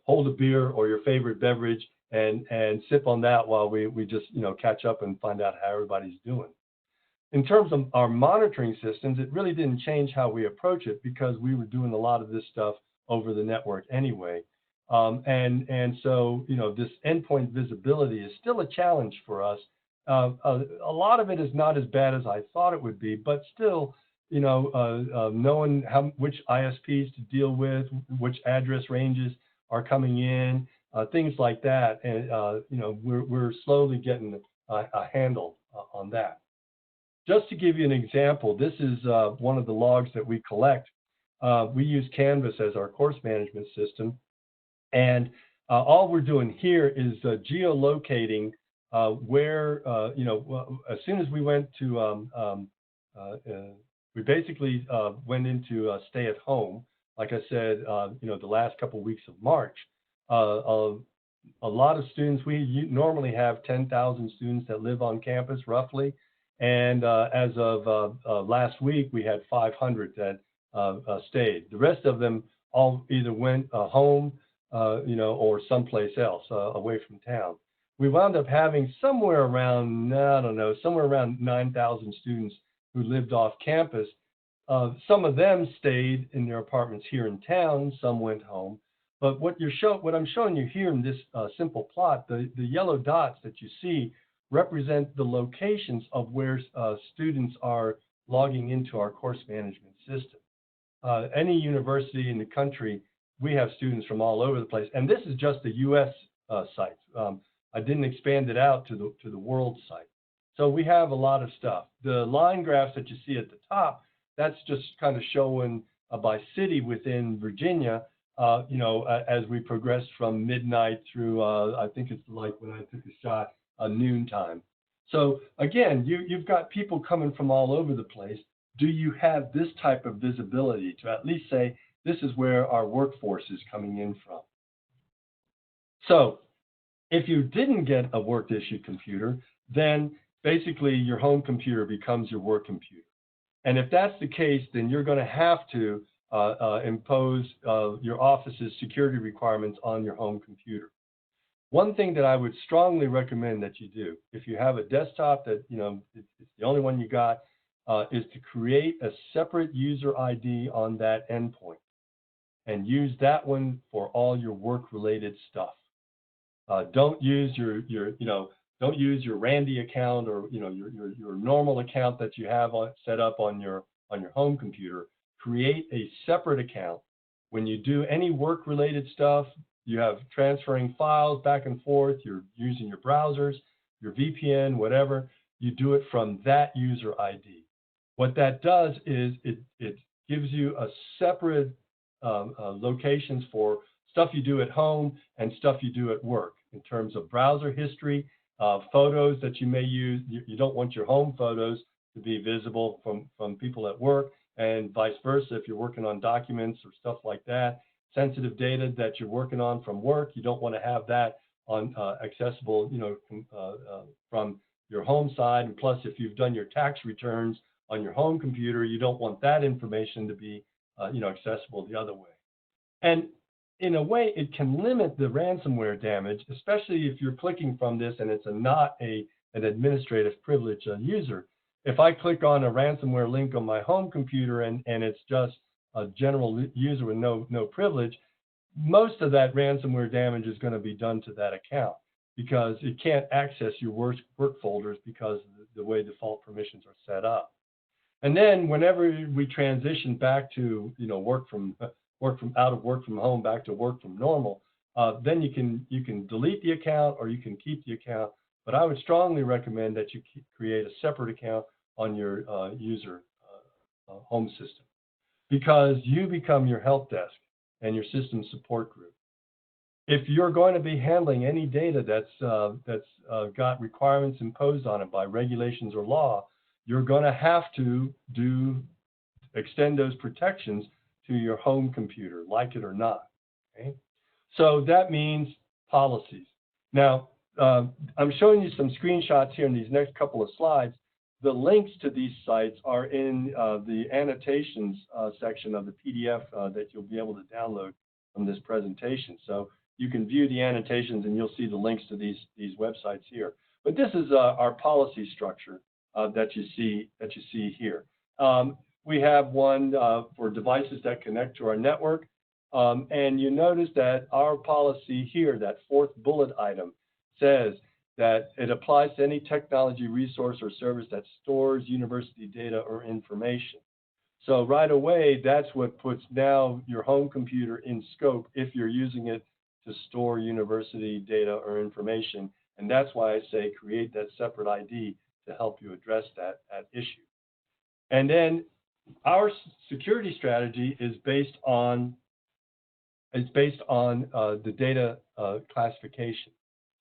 hold a beer or your favorite beverage and sip on that while we just catch up and find out how everybody's doing. In terms of our monitoring systems, it really didn't change how we approach it because we were doing a lot of this stuff over the network anyway. And so, this endpoint visibility is still a challenge for us. A lot of it is not as bad as I thought it would be, but still, knowing which ISPs to deal with, which address ranges are coming in, things like that. And, we're slowly getting a handle on that. Just to give you an example, this is one of the logs that we collect. We use Canvas as our course management system. And all we're doing here is geolocating where, as soon as we went to, we basically went into stay at home. Like I said, the last couple of weeks of March, a lot of students, we normally have 10,000 students that live on campus roughly. And as of last week, we had 500 that stayed. The rest of them all either went home, or someplace else away from town. We wound up having somewhere around 9,000 students who lived off campus. Some of them stayed in their apartments here in town. Some went home. But what I'm showing you here in this simple plot, the yellow dots that you see represent the locations of where students are logging into our course management system. Any university in the country, we have students from all over the place. And this is just the U.S. sites. I didn't expand it out to the world site. So we have a lot of stuff. The line graphs that you see at the top, that's just kind of showing by city within Virginia, as we progress from midnight through, I think it's like when I took a shot, noontime. So again, you've got people coming from all over the place. Do you have this type of visibility to at least say, this is where our workforce is coming in from? So if you didn't get a work issued computer, then basically your home computer becomes your work computer. And if that's the case, then you're going to have to impose your office's security requirements on your home computer. One thing that I would strongly recommend that you do, if you have a desktop that, it's the only one you got, is to create a separate user ID on that endpoint and use that one for all your work-related stuff. Don't use don't use your Randy account or your normal account that you have set up on your home computer. Create a separate account. When you do any work-related stuff, you have transferring files back and forth, you're using your browsers, your VPN, whatever, you do it from that user ID. What that does is it gives you a separate locations for stuff you do at home and stuff you do at work in terms of browser history, photos that you may use. You don't want your home photos to be visible from people at work, and vice versa. If you're working on documents or stuff like that, sensitive data that you're working on from work, you don't want to have that on accessible, from your home side. And plus, if you've done your tax returns on your home computer, you don't want that information to be, accessible the other way. And in a way, it can limit the ransomware damage, especially if you're clicking from this and it's not an administrative privilege user. If I click on a ransomware link on my home computer and it's just a general user with no privilege, most of that ransomware damage is going to be done to that account because it can't access your work folders because of the way default permissions are set up. And then whenever we transition back to work from home back to work from normal, then you can delete the account or you can keep the account. But I would strongly recommend that you create a separate account on your user home system, because you become your help desk and your system support group. If you're going to be handling any data that's got requirements imposed on it by regulations or law, you're going to have to extend those protections to your home computer, like it or not. Okay? So that means policies. Now, I'm showing you some screenshots here in these next couple of slides. The links to these sites are in the annotations section of the PDF that you'll be able to download from this presentation. So you can view the annotations and you'll see the links to these websites here. But this is our policy structure that you see here. We have one for devices that connect to our network. And you notice that our policy here, that fourth bullet item, says that it applies to any technology, resource, or service that stores university data or information. So right away, that's what puts now your home computer in scope if you're using it to store university data or information. And that's why I say create that separate ID to help you address that issue. And then our security strategy is based on the data classification.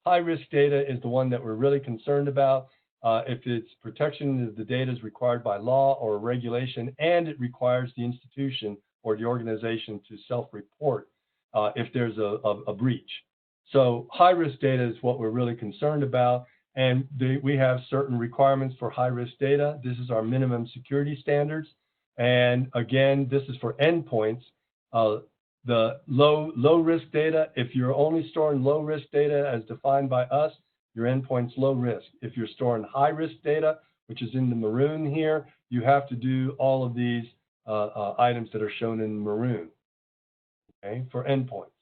High-risk data is the one that we're really concerned about. If it's protection of the data is required by law or regulation, and it requires the institution or the organization to self-report if there's a breach. So high-risk data is what we're really concerned about, and we have certain requirements for high-risk data. This is our minimum security standards, and again, this is for endpoints. The low-risk data, if you're only storing low-risk data as defined by us, your endpoint's low risk. If you're storing high-risk data, which is in the maroon here, you have to do all of these items that are shown in maroon, okay, for endpoints.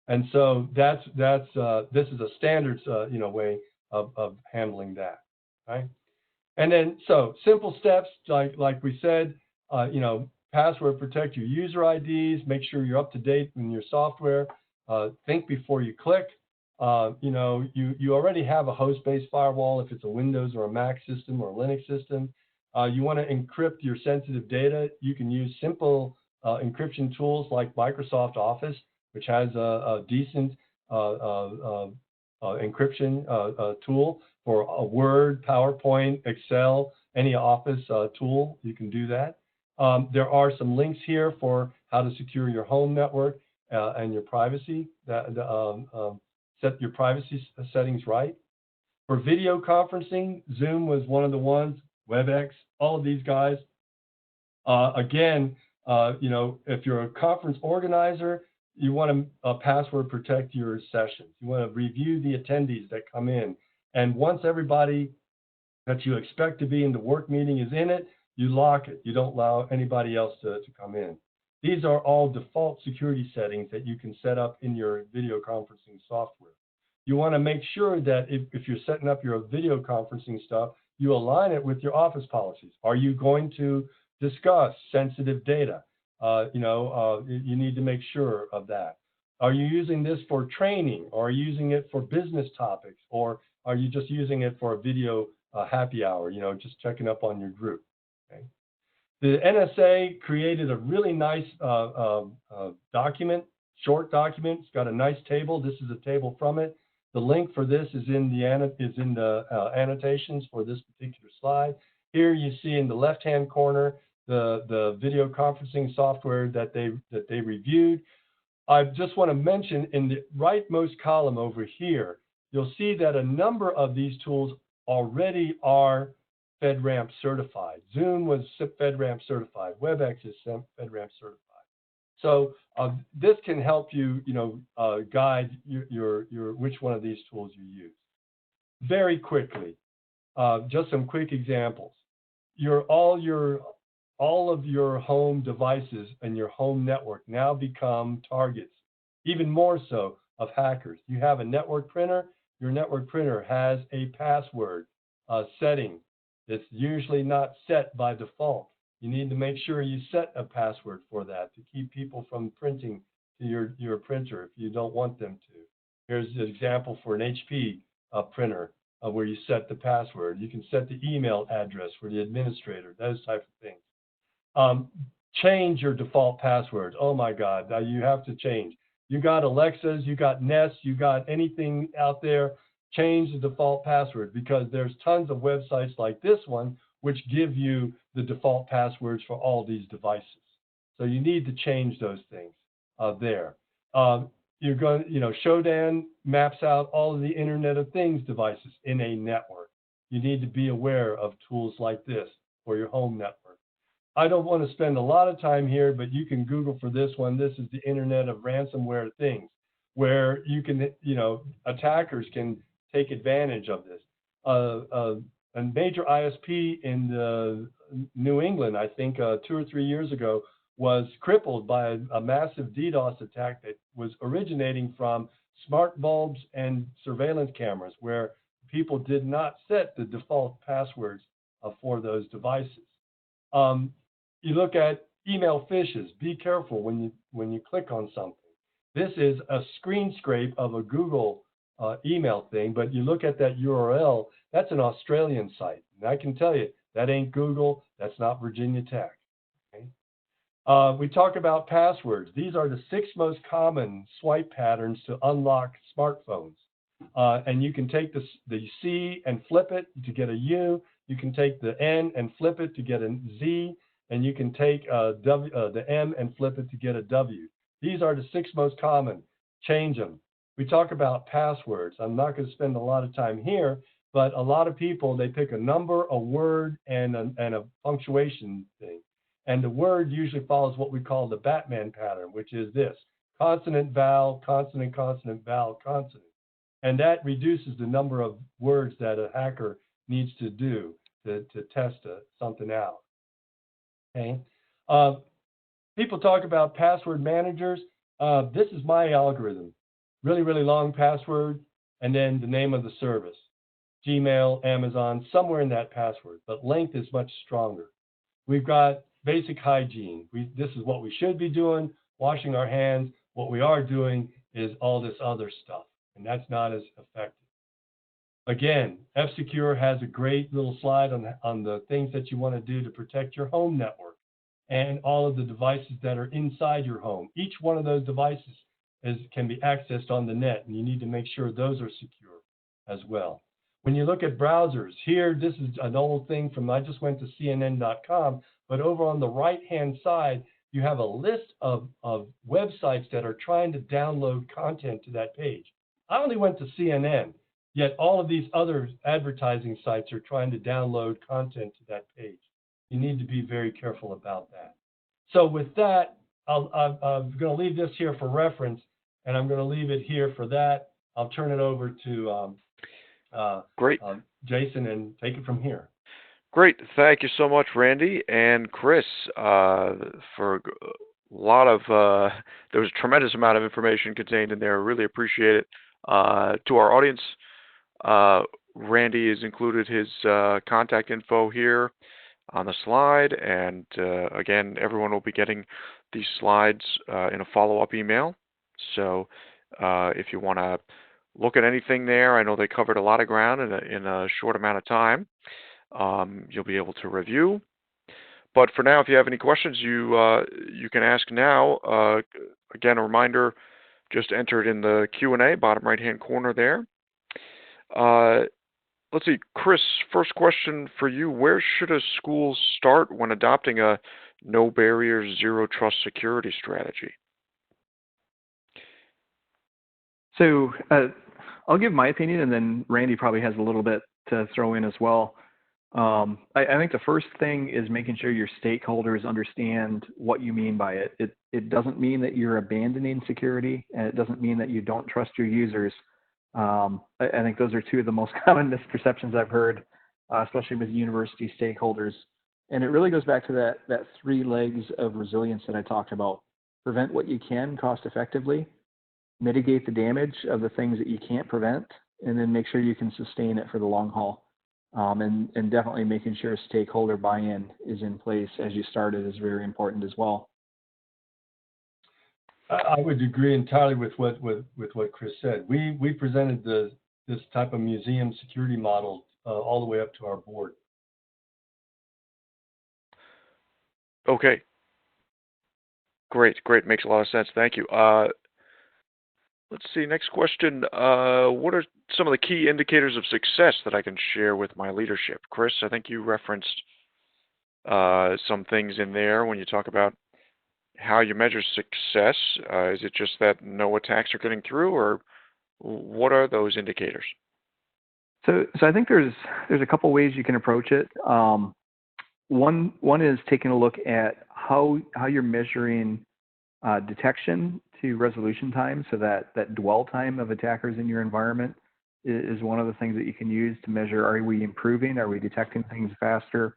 And so this is a standards way of handling that, right? And then so simple steps like we said, password protect your user IDs, make sure you're up to date in your software, think before you click, You already have a host-based firewall if it's a Windows or a Mac system or a Linux system. You want to encrypt your sensitive data. You can use simple encryption tools like Microsoft Office, which has a decent encryption tool for a Word, PowerPoint, Excel, any Office tool. You can do that. There are some links here for how to secure your home network and your privacy. Set your privacy settings right. For video conferencing, Zoom was one of the ones, WebEx, all of these guys. Again, if you're a conference organizer, you want to password protect your sessions. You want to review the attendees that come in. And once everybody that you expect to be in the work meeting is in it, you lock it. You don't allow anybody else to come in. These are all default security settings that you can set up in your video conferencing software. You want to make sure that if you're setting up your video conferencing stuff, you align it with your Office policies. Are you going to discuss sensitive data? You need to make sure of that. Are you using this for training? Or are you using it for business topics? Or are you just using it for a video happy hour, just checking up on your group? Okay. The NSA created a really nice document, short document. It's got a nice table. This is a table from it. The link for this is in the annotations for this particular slide. Here you see in the left-hand corner the video conferencing software that they reviewed. I just want to mention in the rightmost column over here, you'll see that a number of these tools already are FedRAMP certified. Zoom was FedRAMP certified. WebEx is FedRAMP certified. So this can help you, guide your which one of these tools you use. Very quickly, just some quick examples. All of your home devices and your home network now become targets, even more so, of hackers. You have a network printer. Your network printer has a password setting. It's usually not set by default. You need to make sure you set a password for that to keep people from printing to your printer if you don't want them to. Here's an example for an HP printer where you set the password. You can set the email address for the administrator, those types of things. Change your default password. Oh my God, you have to change. You got Alexas, you got Nest, you got anything out there, change the default password because there's tons of websites like this one which give you the default passwords for all these devices. So you need to change those things there. You're going, Shodan maps out all of the Internet of Things devices in a network. You need to be aware of tools like this for your home network. I don't want to spend a lot of time here, but you can Google for this one. This is the Internet of Ransomware Things, where you can, attackers can take advantage of this. A major ISP in New England, I think 2 or 3 years ago, was crippled by a massive DDoS attack that was originating from smart bulbs and surveillance cameras, where people did not set the default passwords for those devices. You look at email phishes. Be careful when you click on something. This is a screen scrape of a Google email thing, but you look at that URL, that's an Australian site. And I can tell you, that ain't Google, that's not Virginia Tech. Okay? We talk about passwords. These are the 6 most common swipe patterns to unlock smartphones. And you can take the C and flip it to get a U. You can take the N and flip it to get a Z. And you can take the M and flip it to get a W. These are the 6 most common. Change them. We talk about passwords. I'm not going to spend a lot of time here, but a lot of people, they pick a number, a word, and a punctuation thing. And the word usually follows what we call the Batman pattern, which is this: consonant, vowel, consonant, consonant, vowel, consonant. And that reduces the number of words that a hacker needs to do to test something out. Okay. People talk about password managers. This is my algorithm. Really, really long password, and then the name of the service. Gmail, Amazon, somewhere in that password, but length is much stronger. We've got basic hygiene. This is what we should be doing, washing our hands. What we are doing is all this other stuff. and that's not as effective. Again, F-Secure has a great little slide on the things that you want to do to protect your home network and all of the devices that are inside your home. Each one of those devices can be accessed on the net, and you need to make sure those are secure as well. When you look at browsers, here, this is an old thing from, I just went to CNN.com, but over on the right-hand side, you have a list of websites that are trying to download content to that page. I only went to CNN, yet all of these other advertising sites are trying to download content to that page. You need to be very careful about that. So with that, I'm going to leave this here for reference, and I'm going to leave it here for that. I'll turn it over to Great. Jason and take it from here. Great. Thank you so much, Randy and Chris, for a lot of, there was a tremendous amount of information contained in there. I really appreciate it. To our audience, Randy has included his contact info here on the slide, and again, everyone will be getting these slides in a follow-up email. So if you want to look at anything there, I know they covered a lot of ground in a short amount of time. You'll be able to review. But for now, if you have any questions, you can ask now. Again, a reminder, just enter it in the Q&A, bottom right-hand corner there. Let's see, Chris, first question for you. Where should a school start when adopting a no barrier, zero trust security strategy? So I'll give my opinion, and then Randy probably has a little bit to throw in as well. I think the first thing is making sure your stakeholders understand what you mean by it. It doesn't mean that you're abandoning security, and it doesn't mean that you don't trust your users. I think those are two of the most common misperceptions I've heard, especially with university stakeholders. And it really goes back to that three legs of resilience that I talked about. Prevent what you can cost effectively, mitigate the damage of the things that you can't prevent, and then make sure you can sustain it for the long haul. And definitely making sure stakeholder buy-in is in place as you started is very important as well. I would agree entirely with what Chris said. We presented this type of museum security model all the way up to our board. Okay. Great. Makes a lot of sense. Thank you. Let's see, next question. What are some of the key indicators of success that I can share with my leadership? Chris, I think you referenced some things in there when you talk about how you measure success. Is it just that no attacks are getting through, or what are those indicators? So I think there's a couple ways you can approach it. One is taking a look at how you're measuring detection to resolution time, so that dwell time of attackers in your environment is one of the things that you can use to measure, are we improving, are we detecting things faster?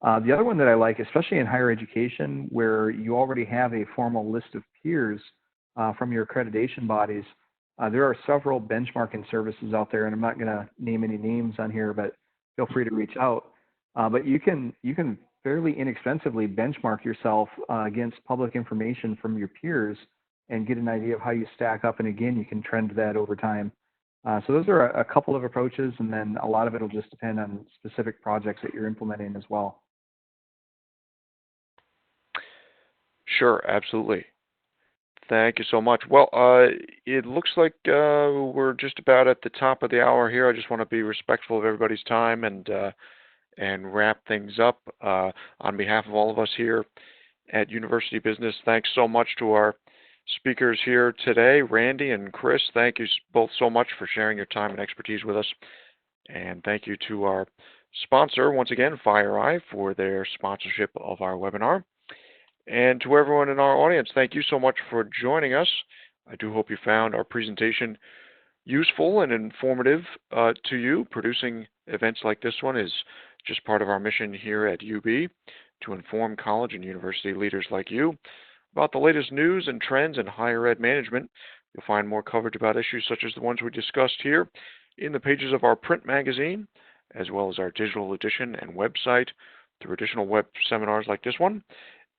The other one that I like, especially in higher education, where you already have a formal list of peers from your accreditation bodies, there are several benchmarking services out there, and I'm not going to name any names on here, but feel free to reach out. But you can fairly inexpensively benchmark yourself against public information from your peers and get an idea of how you stack up. And again, you can trend that over time. So those are a couple of approaches, and then a lot of it will just depend on specific projects that you're implementing as well. Sure, absolutely. Thank you so much. Well, it looks like we're just about at the top of the hour here. I just want to be respectful of everybody's time and wrap things up. On behalf of all of us here at University Business, thanks so much to our speakers here today, Randy and Chris. Thank you both so much for sharing your time and expertise with us. And thank you to our sponsor, once again, FireEye, for their sponsorship of our webinar. And to everyone in our audience, thank you so much for joining us. I do hope you found our presentation useful and informative to you. Producing events like this one is just part of our mission here at UB to inform college and university leaders like you about the latest news and trends in higher ed management. You'll find more coverage about issues such as the ones we discussed here in the pages of our print magazine, as well as our digital edition and website, through additional web seminars like this one,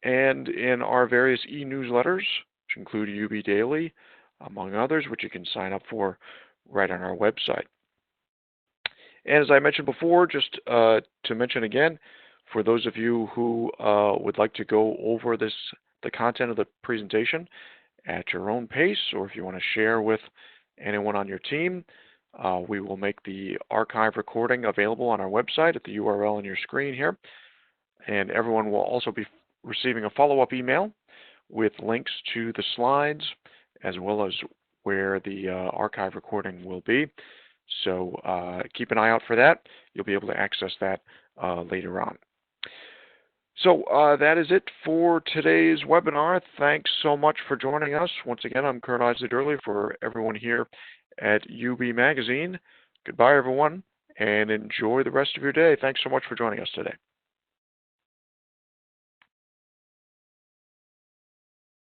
and in our various e-newsletters, which include UB Daily, among others, which you can sign up for right on our website. And as I mentioned before, just to mention again, for those of you who would like to go over the content of the presentation at your own pace, or if you want to share with anyone on your team, we will make the archive recording available on our website at the URL on your screen here. And everyone will also be receiving a follow-up email with links to the slides as well as where the archive recording will be. So keep an eye out for that. You'll be able to access that later on. So that is it for today's webinar. Thanks so much for joining us. Once again, I'm Kurt Eisler-Durley for everyone here at UB Magazine. Goodbye, everyone, and enjoy the rest of your day. Thanks so much for joining us today.